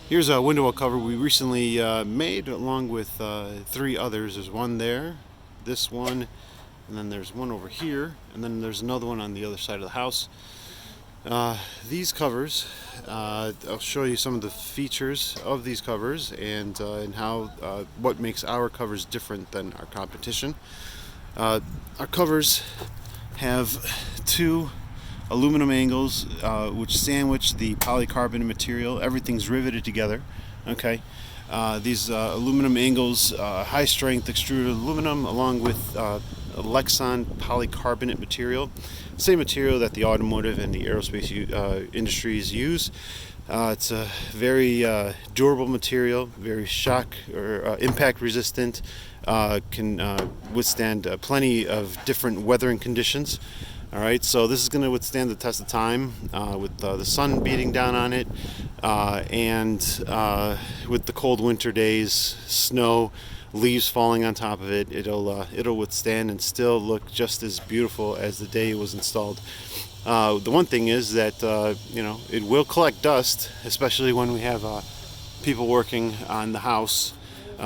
Here's a window well cover we recently made along with 3 others. There's one there, this one, and then there's one over here, and then there's another one on the other side of the house. These covers, I'll show you some of the features of these covers and how what makes our covers different than our competition. Our covers have 2 aluminum angles which sandwich the polycarbonate material. Everything's riveted together. Okay, these aluminum angles, high strength extruded aluminum along with Lexan polycarbonate material, same material that the automotive and the aerospace industries use. It's a very durable material, very shock or impact resistant, can withstand plenty of different weathering conditions. All right, so this is going to withstand the test of time with the sun beating down on it, and with the cold winter days, snow, leaves falling on top of it. It'll withstand and still look just as beautiful as the day it was installed. The one thing is that it will collect dust, especially when we have people working on the house.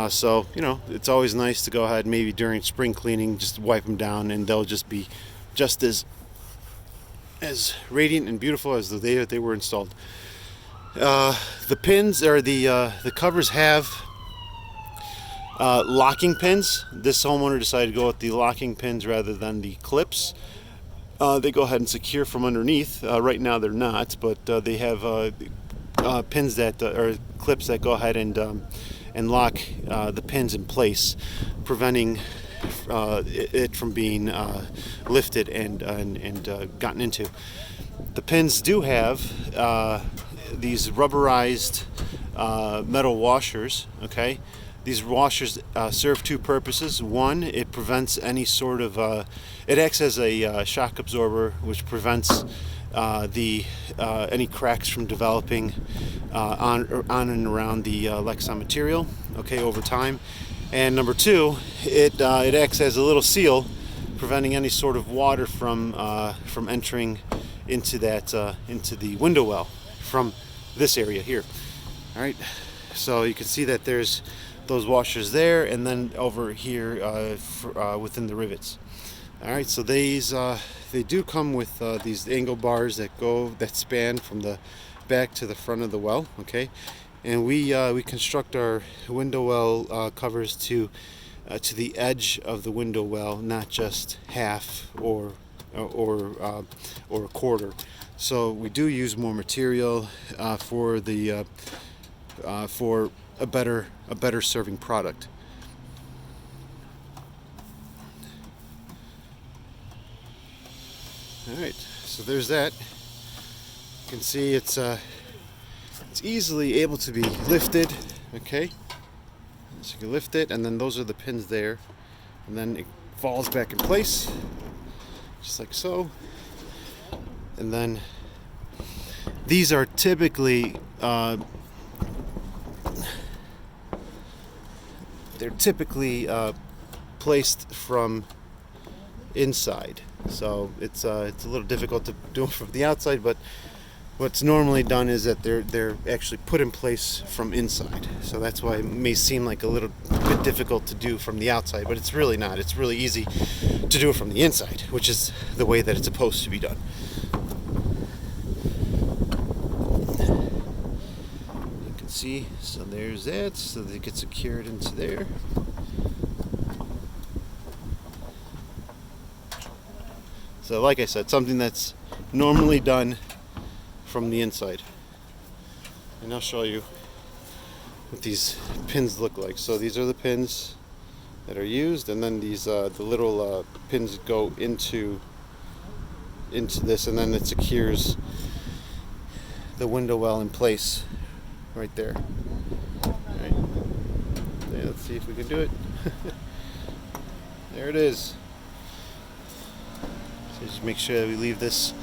So it's always nice to go ahead, maybe during spring cleaning, just wipe them down, and they'll just be just as radiant and beautiful as the day that they were installed. The pins or the covers have locking pins. This homeowner decided to go with the locking pins rather than the clips. They go ahead and secure from underneath. Right now they're not, but they have pins that or clips that go ahead and lock the pins in place, preventing it from being lifted and gotten into. The pins do have these rubberized metal washers. Okay, these washers serve 2 purposes. One, it prevents any sort of it acts as a shock absorber, which prevents any cracks from developing on and around the Lexan material, okay, over time. And number 2, it acts as a little seal, preventing any sort of water from entering into the window well from this area here. All right, so you can see that there's those washers there, and then over here within the rivets. All right, so these they do come with these angle bars that span from the back to the front of the well. Okay, and we construct our window well covers to the edge of the window well, not just half or a quarter. So we do use more material for a better serving product. All right, so there's that. You can see it's easily able to be lifted. Okay, so you can lift it, and then those are the pins there, and then it falls back in place, just like so. And then these are typically placed from inside, so it's a little difficult to do them from the outside, but what's normally done is that they're actually put in place from inside. So that's why it may seem like a little bit difficult to do from the outside, but it's really not. It's really easy to do it from the inside, which is the way that it's supposed to be done. You can see, so there's that, so they get secured into there. So like I said, something that's normally done from the inside. And I'll show you what these pins look like. So these are the pins that are used, and then these the little pins go into this, and then it secures the window well in place right there. All right. Yeah, let's see if we can do it. There it is. So just make sure that we leave this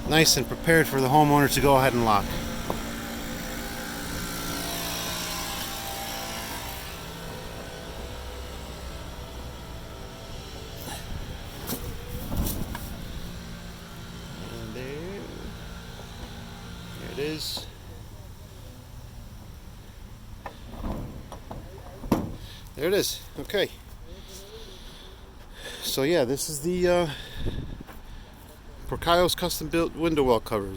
nice and prepared for the homeowner to go ahead and lock. And there it is. There it is. Okay. So yeah, this is the Porcayos custom built window well covers.